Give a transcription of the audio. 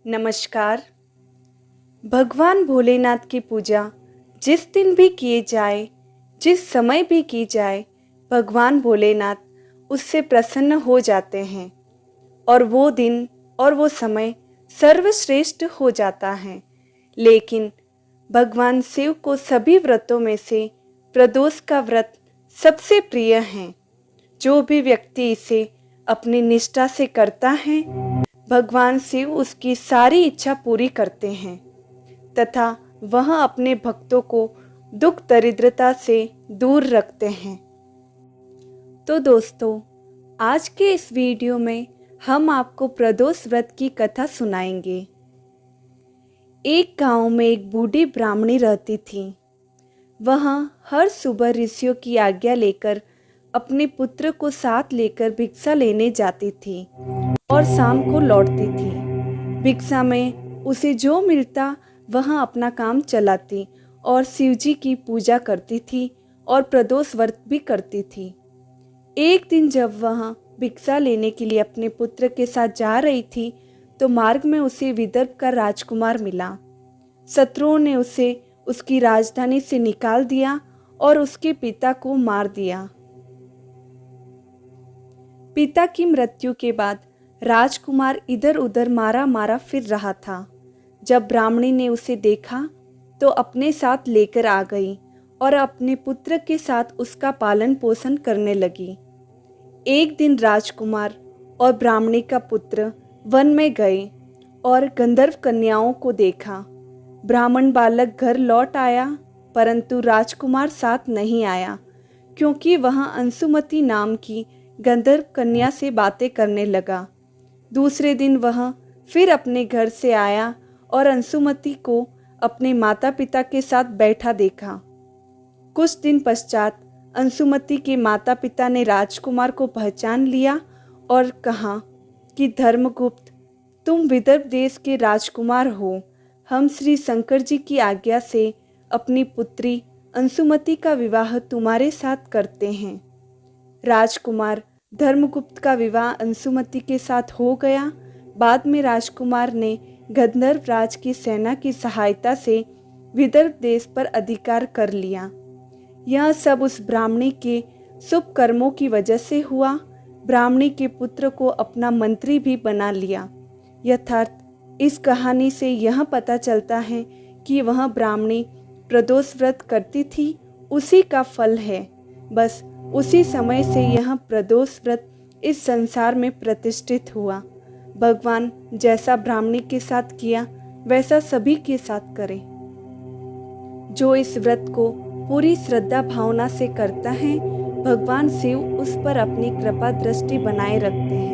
नमस्कार। भगवान भोलेनाथ की पूजा जिस दिन भी किए जाए, जिस समय भी की जाए, भगवान भोलेनाथ उससे प्रसन्न हो जाते हैं और वो दिन और वो समय सर्वश्रेष्ठ हो जाता है। लेकिन भगवान शिव को सभी व्रतों में से प्रदोष का व्रत सबसे प्रिय है। जो भी व्यक्ति इसे अपनी निष्ठा से करता है, भगवान शिव उसकी सारी इच्छा पूरी करते हैं तथा वह अपने भक्तों को दुख दरिद्रता से दूर रखते हैं। तो दोस्तों, आज के इस वीडियो में हम आपको प्रदोष व्रत की कथा सुनाएंगे। एक गांव में एक बूढ़ी ब्राह्मणी रहती थी। वह हर सुबह ऋषियों की आज्ञा लेकर अपने पुत्र को साथ लेकर भिक्षा लेने जाती थी और शाम को लौटती थी। भिक्षा में उसे जो मिलता वह अपना काम चलाती और शिवजी की पूजा करती थी और प्रदोष व्रत भी करती थी। एक दिन जब वह भिक्षा लेने के लिए अपने पुत्र के साथ जा रही थी तो मार्ग में उसे विदर्भ का राजकुमार मिला। शत्रुओं ने उसे उसकी राजधानी से निकाल दिया और उसके पिता को मार दिया। पिता की मृत्यु के बाद राजकुमार इधर उधर मारा मारा फिर रहा था। जब ब्राह्मणी ने उसे देखा तो अपने साथ लेकर आ गई और अपने पुत्र के साथ उसका पालन पोषण करने लगी। एक दिन राजकुमार और ब्राह्मणी का पुत्र वन में गए और गंधर्व कन्याओं को देखा। ब्राह्मण बालक घर लौट आया, परंतु राजकुमार साथ नहीं आया क्योंकि वह अंशुमति नाम की गंधर्व कन्या से बातें करने लगा। दूसरे दिन वह फिर अपने घर से आया और अंशुमति को अपने माता पिता के साथ बैठा देखा। कुछ दिन पश्चात अंशुमति के माता पिता ने राजकुमार को पहचान लिया और कहा कि धर्मगुप्त, तुम विदर्भ देश के राजकुमार हो। हम श्री शंकर जी की आज्ञा से अपनी पुत्री अंशुमति का विवाह तुम्हारे साथ करते हैं। राजकुमार धर्मगुप्त का विवाह अंशुमति के साथ हो गया। बाद में राजकुमार ने गंधर्व राज की सेना की सहायता से विदर्भ देश पर अधिकार कर लिया। यह सब उस ब्राह्मणी के शुभ कर्मों की वजह से हुआ। ब्राह्मणी के पुत्र को अपना मंत्री भी बना लिया। यथार्थ इस कहानी से यह पता चलता है कि वह ब्राह्मणी प्रदोष व्रत करती थी, उसी का फल है। बस उसी समय से यह प्रदोष व्रत इस संसार में प्रतिष्ठित हुआ। भगवान जैसा ब्राह्मणी के साथ किया वैसा सभी के साथ करे। जो इस व्रत को पूरी श्रद्धा भावना से करता है, भगवान शिव उस पर अपनी कृपा दृष्टि बनाए रखते हैं।